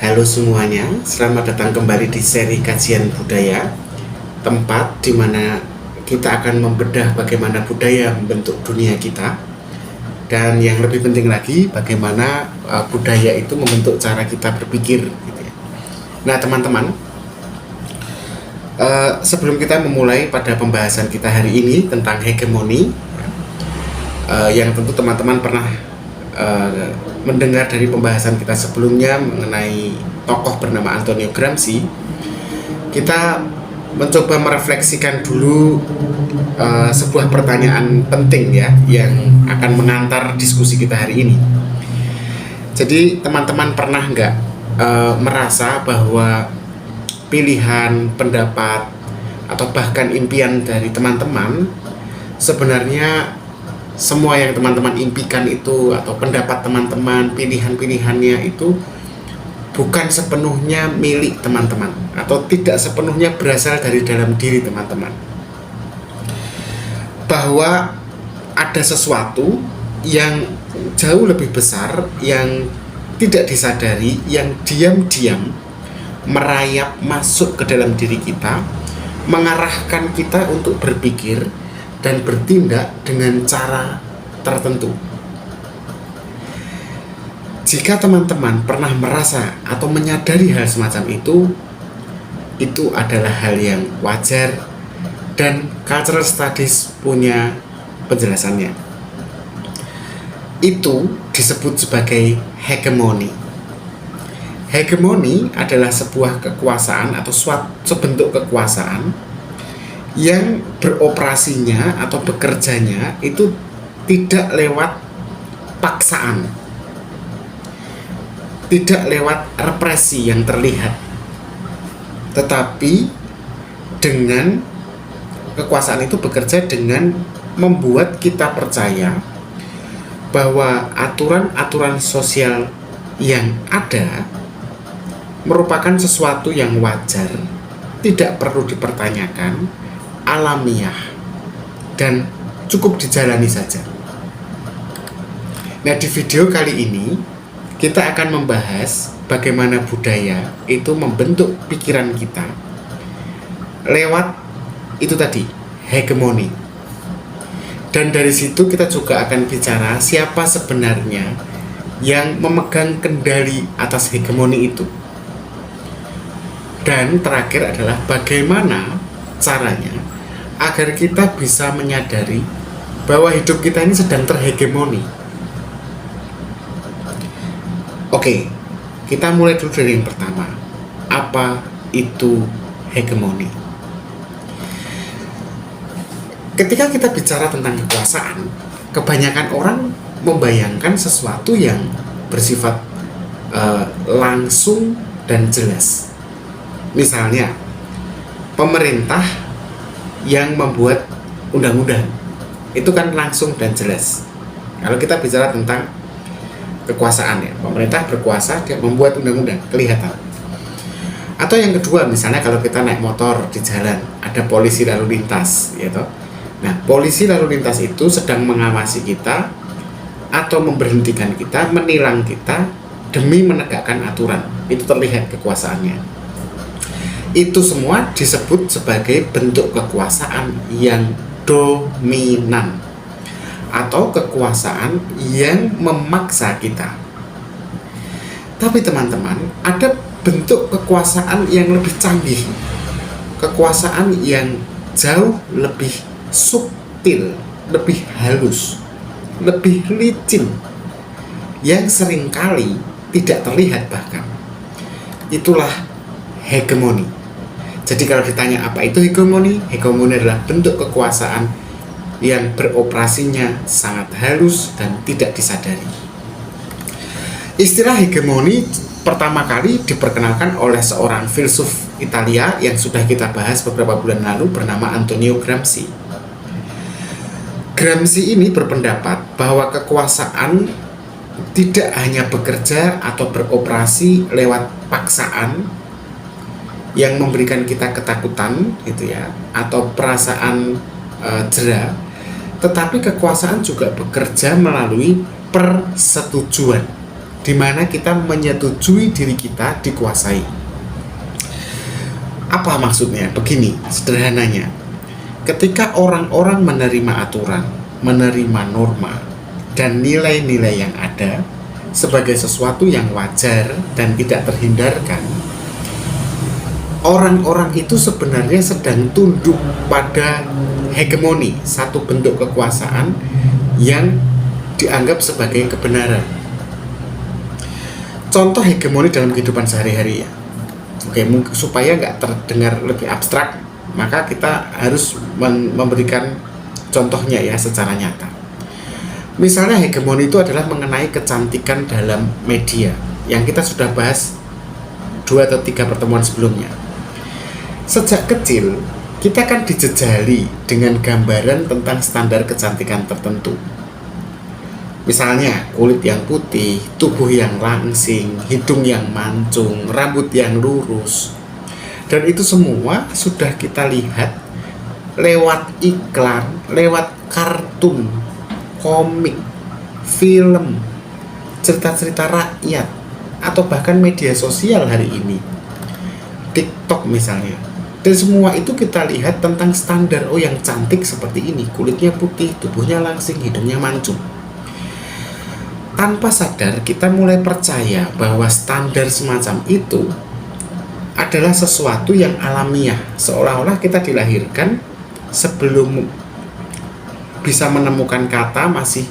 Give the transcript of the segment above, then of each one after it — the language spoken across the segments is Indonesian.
Halo semuanya, selamat datang kembali di seri kajian budaya, tempat di mana kita akan membedah bagaimana budaya membentuk dunia kita, dan yang lebih penting lagi bagaimana budaya itu membentuk cara kita berpikir gitu ya. Nah teman-teman, sebelum kita memulai pada pembahasan kita hari ini tentang hegemoni, yang tentu teman-teman pernah mendengar dari pembahasan kita sebelumnya mengenai tokoh bernama Antonio Gramsci, kita mencoba merefleksikan dulu sebuah pertanyaan penting ya, yang akan mengantar diskusi kita hari ini. Jadi teman-teman pernah nggak merasa bahwa pilihan, pendapat, atau bahkan impian dari teman-teman sebenarnya semua yang teman-teman impikan itu, atau pendapat teman-teman, pilihan-pilihannya itu bukan sepenuhnya milik teman-teman, atau tidak sepenuhnya berasal dari dalam diri teman-teman. Bahwa ada sesuatu yang jauh lebih besar, yang tidak disadari, yang diam-diam merayap masuk ke dalam diri kita, mengarahkan kita untuk berpikir dan bertindak dengan cara tertentu. Jika teman-teman pernah merasa atau menyadari hal semacam itu adalah hal yang wajar, dan cultural studies punya penjelasannya. Itu disebut sebagai hegemoni. Hegemoni adalah sebuah kekuasaan atau sebentuk kekuasaan yang beroperasinya atau bekerjanya itu tidak lewat paksaan, tidak lewat represi yang terlihat, tetapi dengan kekuasaan itu bekerja dengan membuat kita percaya bahwa aturan-aturan sosial yang ada merupakan sesuatu yang wajar, tidak perlu dipertanyakan, alamiah, dan cukup dijalani saja. Nah, di video kali ini kita akan membahas bagaimana budaya itu membentuk pikiran kita lewat itu tadi, hegemoni. Dan dari situ kita juga akan bicara siapa sebenarnya yang memegang kendali atas hegemoni itu. Dan terakhir adalah bagaimana caranya agar kita bisa menyadari bahwa hidup kita ini sedang terhegemoni. Oke, kita mulai dulu dari yang pertama. Apa itu hegemoni? Ketika kita bicara tentang kekuasaan, kebanyakan orang membayangkan sesuatu yang bersifat langsung dan jelas. Misalnya, pemerintah yang membuat undang-undang, itu kan langsung dan jelas. Kalau kita bicara tentang kekuasaan ya, pemerintah berkuasa, dia membuat undang-undang, kelihatan. Atau yang kedua, misalnya kalau kita naik motor di jalan, ada polisi lalu lintas, gitu. Nah, polisi lalu lintas itu sedang mengawasi kita atau memberhentikan kita, menilang kita demi menegakkan aturan. Itu terlihat kekuasaannya. Itu semua disebut sebagai bentuk kekuasaan yang dominan atau kekuasaan yang memaksa kita. Tapi teman-teman, ada bentuk kekuasaan yang lebih canggih, kekuasaan yang jauh lebih subtil, lebih halus, lebih licin, yang seringkali tidak terlihat bahkan. Itulah hegemoni. Jadi kalau ditanya apa itu hegemoni, hegemoni adalah bentuk kekuasaan yang beroperasinya sangat halus dan tidak disadari. Istilah hegemoni pertama kali diperkenalkan oleh seorang filsuf Italia yang sudah kita bahas beberapa bulan lalu bernama Antonio Gramsci. Gramsci ini berpendapat bahwa kekuasaan tidak hanya bekerja atau beroperasi lewat paksaan yang memberikan kita ketakutan gitu ya, atau perasaan jera, tetapi kekuasaan juga bekerja melalui persetujuan. di mana kita menyetujui diri kita dikuasai. Apa maksudnya? Begini, sederhananya. Ketika orang-orang menerima aturan, menerima norma, dan nilai-nilai yang ada sebagai sesuatu yang wajar dan tidak terhindarkan, orang-orang itu sebenarnya sedang tunduk pada hegemoni, satu bentuk kekuasaan yang dianggap sebagai kebenaran. Contoh hegemoni dalam kehidupan sehari-hari ya. Oke, supaya nggak terdengar lebih abstrak, maka kita harus memberikan contohnya ya secara nyata. Misalnya hegemoni itu adalah mengenai kecantikan dalam media yang kita sudah bahas 2 atau 3 pertemuan sebelumnya. Sejak kecil kita kan dijejali dengan gambaran tentang standar kecantikan tertentu. Misalnya kulit yang putih, tubuh yang langsing, hidung yang mancung, rambut yang lurus. Dan itu semua sudah kita lihat lewat iklan, lewat kartun, komik, film, cerita-cerita rakyat, atau bahkan media sosial hari ini, TikTok misalnya. Dan semua itu kita lihat tentang standar, oh yang cantik seperti ini, kulitnya putih, tubuhnya langsing, hidungnya mancung. Tanpa sadar kita mulai percaya bahwa standar semacam itu adalah sesuatu yang alamiah, seolah-olah kita dilahirkan sebelum bisa menemukan kata, masih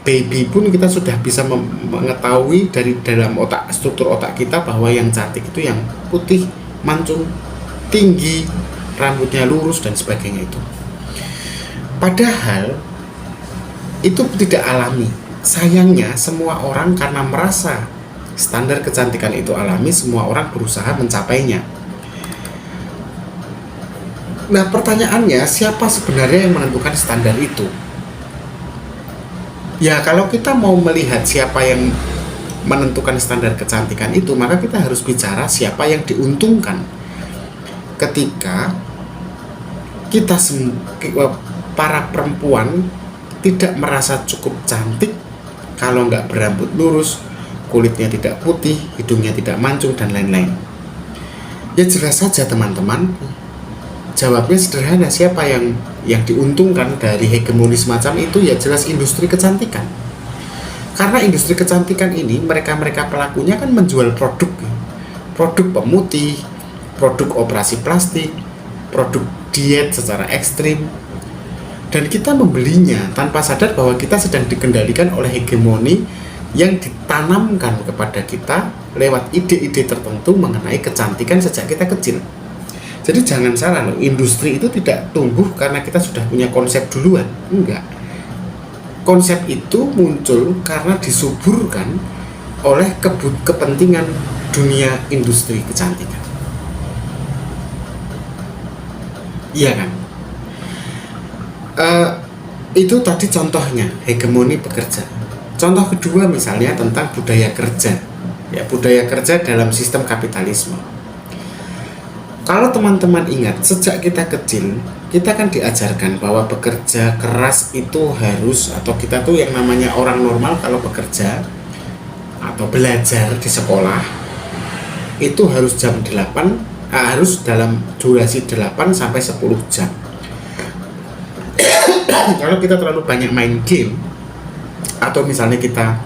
baby pun kita sudah bisa mengetahui dari dalam otak, struktur otak kita bahwa yang cantik itu yang putih, mancung, tinggi, rambutnya lurus dan sebagainya itu. Padahal itu tidak alami. Sayangnya semua orang karena merasa standar kecantikan itu alami, semua orang berusaha mencapainya. Nah, pertanyaannya, siapa sebenarnya yang menentukan standar itu? Ya, kalau kita mau melihat siapa yang menentukan standar kecantikan itu, maka kita harus bicara siapa yang diuntungkan. Ketika kita para perempuan tidak merasa cukup cantik kalau nggak berambut lurus, kulitnya tidak putih, hidungnya tidak mancung, dan lain-lain. Ya jelas saja teman-teman, jawabnya sederhana. Siapa yang diuntungkan dari hegemoni semacam itu? Ya jelas industri kecantikan. Karena industri kecantikan ini, mereka pelakunya kan menjual produk pemutih, produk operasi plastik, produk diet secara ekstrim, dan kita membelinya tanpa sadar bahwa kita sedang dikendalikan oleh hegemoni yang ditanamkan kepada kita lewat ide-ide tertentu mengenai kecantikan sejak kita kecil. Jadi jangan salah loh, industri itu tidak tumbuh karena kita sudah punya konsep duluan, enggak. Konsep itu muncul karena disuburkan oleh kepentingan dunia industri kecantikan. Iya kan? Itu tadi contohnya hegemoni pekerja. Contoh kedua misalnya tentang budaya kerja. Ya, budaya kerja dalam sistem kapitalisme. Kalau teman-teman ingat, sejak kita kecil, kita kan diajarkan bahwa bekerja keras itu harus, atau kita tuh yang namanya orang normal kalau bekerja atau belajar di sekolah itu harus jam 8, harus dalam durasi 8 sampai 10 jam. Kalau kita terlalu banyak main game, atau misalnya kita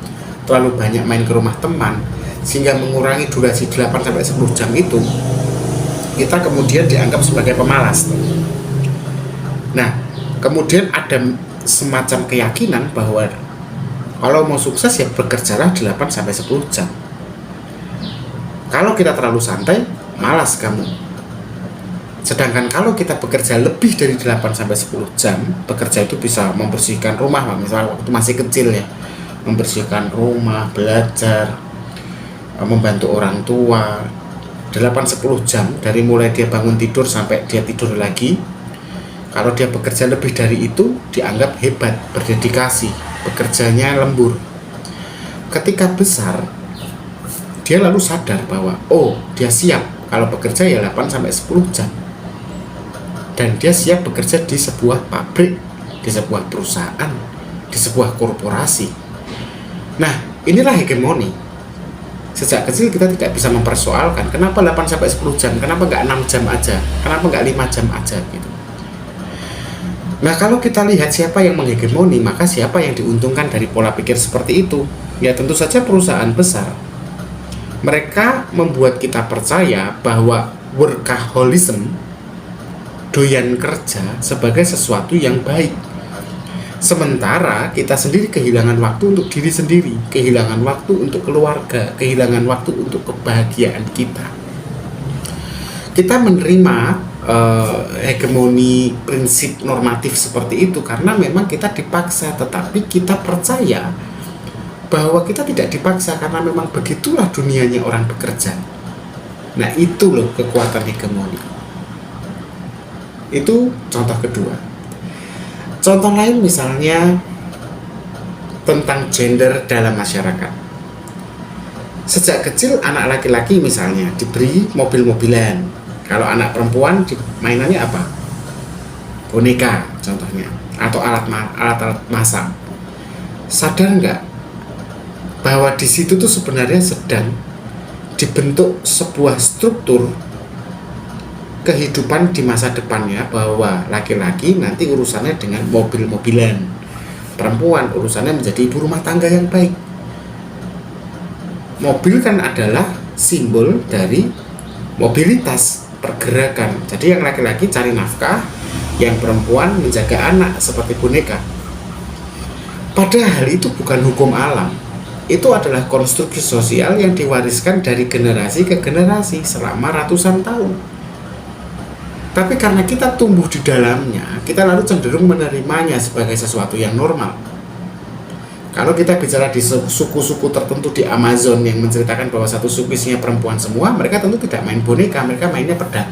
terlalu banyak main ke rumah teman sehingga mengurangi durasi 8 sampai 10 jam itu, kita kemudian dianggap sebagai pemalas. Nah, kemudian ada semacam keyakinan bahwa kalau mau sukses ya bekerjalah 8 sampai 10 jam. Kalau kita terlalu santai, malas kamu. Sedangkan kalau kita bekerja lebih dari 8 sampai 10 jam, bekerja itu bisa membersihkan rumah, misalnya waktu masih kecil ya, membersihkan rumah, belajar, membantu orang tua, 8-10 jam dari mulai dia bangun tidur sampai dia tidur lagi. Kalau dia bekerja lebih dari itu, dianggap hebat, berdedikasi, bekerjanya lembur. Ketika besar, dia lalu sadar bahwa oh, dia siap kalau bekerja ya 8-10 jam. Dan dia siap bekerja di sebuah pabrik, di sebuah perusahaan, di sebuah korporasi. Nah, Inilah hegemoni. Sejak kecil kita tidak bisa mempersoalkan kenapa 8-10 jam, kenapa nggak 6 jam aja, kenapa nggak 5 jam aja gitu. Nah, kalau kita lihat siapa yang menghegemoni, maka siapa yang diuntungkan dari pola pikir seperti itu? Ya tentu saja perusahaan besar. Mereka membuat kita percaya bahwa workaholism, doyan kerja, sebagai sesuatu yang baik. Sementara kita sendiri kehilangan waktu untuk diri sendiri, kehilangan waktu untuk keluarga, kehilangan waktu untuk kebahagiaan kita. Kita menerima hegemoni prinsip normatif seperti itu karena memang kita dipaksa, tetapi kita percaya bahwa kita tidak dipaksa karena memang begitulah dunianya orang bekerja. Nah, itu loh kekuatan hegemoni. Itu contoh kedua. Contoh lain misalnya tentang gender dalam masyarakat. Sejak kecil anak laki-laki misalnya diberi mobil-mobilan. Kalau anak perempuan mainannya apa? Boneka contohnya, atau alat-alat masak. Sadar nggak bahwa di situ tuh sebenarnya sedang dibentuk sebuah struktur kehidupan di masa depannya, bahwa laki-laki nanti urusannya dengan mobil-mobilan, perempuan urusannya menjadi ibu rumah tangga yang baik. Mobil kan adalah simbol dari mobilitas, pergerakan. Jadi yang laki-laki cari nafkah, yang perempuan menjaga anak seperti boneka. Padahal itu bukan hukum alam. Itu adalah konstruksi sosial yang diwariskan dari generasi ke generasi selama ratusan tahun. Tapi karena kita tumbuh di dalamnya, kita lalu cenderung menerimanya sebagai sesuatu yang normal. Kalau kita bicara di suku-suku tertentu di Amazon yang menceritakan bahwa satu suku isinya perempuan semua, mereka tentu tidak main boneka, mereka mainnya pedang.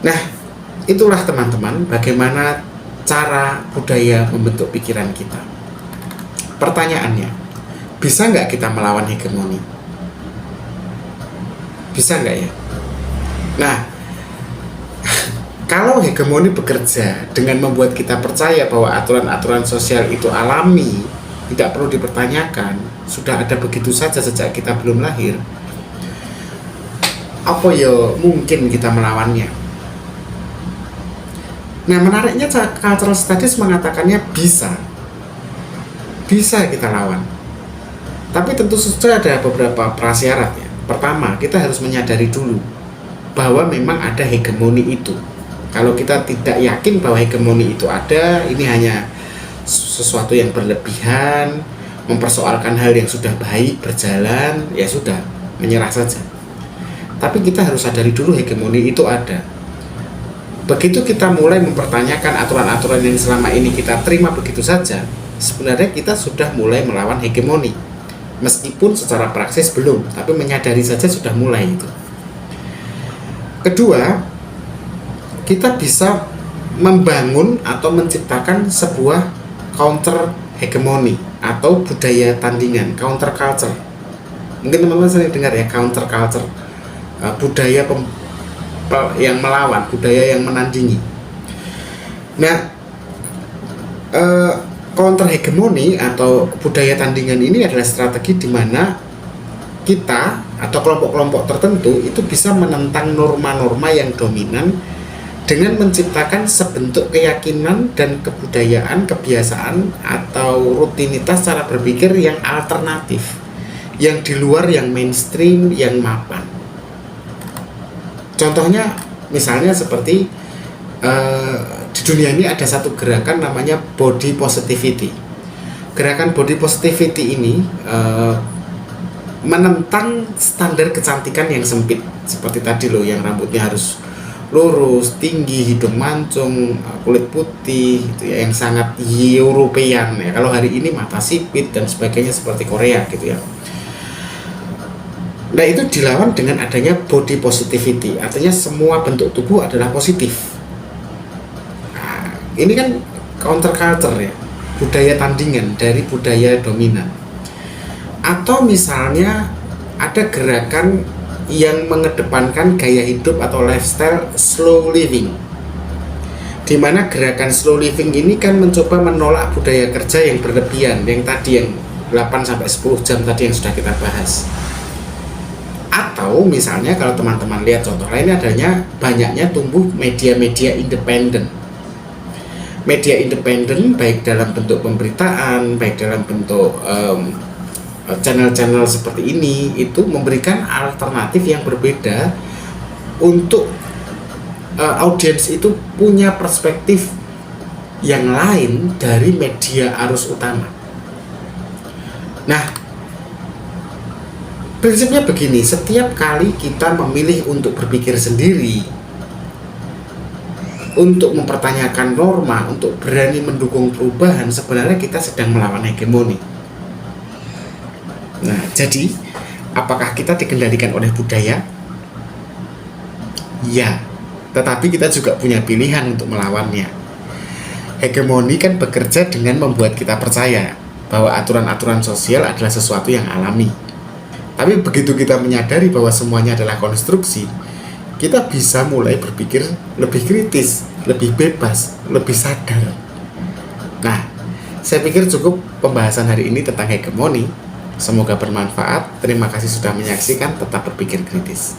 Nah, itulah teman-teman bagaimana cara budaya membentuk pikiran kita. Pertanyaannya, bisa nggak kita melawan hegemoni? Bisa nggak ya? Nah, kalau hegemoni bekerja dengan membuat kita percaya bahwa aturan-aturan sosial itu alami, tidak perlu dipertanyakan, sudah ada begitu saja sejak kita belum lahir, apa ya mungkin kita melawannya? Nah, menariknya cultural studies mengatakannya bisa kita lawan. Tapi tentu saja ada beberapa prasyarat ya. Pertama, kita harus menyadari dulu bahwa memang ada hegemoni itu. Kalau kita tidak yakin bahwa hegemoni itu ada, ini hanya sesuatu yang berlebihan, mempersoalkan hal yang sudah baik berjalan, ya sudah, menyerah saja. Tapi kita harus sadari dulu hegemoni itu ada. Begitu kita mulai mempertanyakan aturan-aturan yang selama ini kita terima begitu saja, sebenarnya kita sudah mulai melawan hegemoni. Meskipun secara praksis belum, tapi menyadari saja sudah mulai itu. Kedua, kita bisa membangun atau menciptakan sebuah counter hegemoni atau budaya tandingan, counter culture. Mungkin teman-teman sering dengar ya, counter culture, budaya yang melawan, budaya yang menandingi. Nah, counter hegemoni atau budaya tandingan ini adalah strategi di mana kita atau kelompok-kelompok tertentu itu bisa menentang norma-norma yang dominan dengan menciptakan sebentuk keyakinan dan kebudayaan, kebiasaan atau rutinitas cara berpikir yang alternatif, yang di luar yang mainstream, yang mapan. Contohnya misalnya seperti di dunia ini ada satu gerakan namanya body positivity. Gerakan body positivity ini menentang standar kecantikan yang sempit seperti tadi loh, yang rambutnya harus lurus, tinggi, hidung mancung, kulit putih gitu ya, yang sangat European ya. Kalau hari ini mata sipit dan sebagainya seperti Korea gitu ya. Nah, itu dilawan dengan adanya body positivity, artinya semua bentuk tubuh adalah positif. Nah, ini kan counter culture ya, budaya tandingan dari budaya dominan. Atau misalnya ada gerakan yang mengedepankan gaya hidup atau lifestyle slow living, di mana gerakan slow living ini kan mencoba menolak budaya kerja yang berlebihan, yang tadi yang 8-10 jam tadi yang sudah kita bahas. Atau misalnya kalau teman-teman lihat contoh lainnya, adanya banyaknya tumbuh media-media independen. Media independen baik dalam bentuk pemberitaan, baik dalam bentuk channel-channel seperti ini, itu memberikan alternatif yang berbeda untuk audiens itu punya perspektif yang lain dari media arus utama. Nah, prinsipnya begini, setiap kali kita memilih untuk berpikir sendiri, untuk mempertanyakan norma, untuk berani mendukung perubahan, sebenarnya kita sedang melawan hegemoni. Nah, jadi apakah kita dikendalikan oleh budaya? Ya, tetapi kita juga punya pilihan untuk melawannya. Hegemoni kan bekerja dengan membuat kita percaya bahwa aturan-aturan sosial adalah sesuatu yang alami. Tapi begitu kita menyadari bahwa semuanya adalah konstruksi, kita bisa mulai berpikir lebih kritis, lebih bebas, lebih sadar. Nah, saya pikir cukup pembahasan hari ini tentang hegemoni. Semoga bermanfaat. Terima kasih sudah menyaksikan. Tetap berpikir kritis.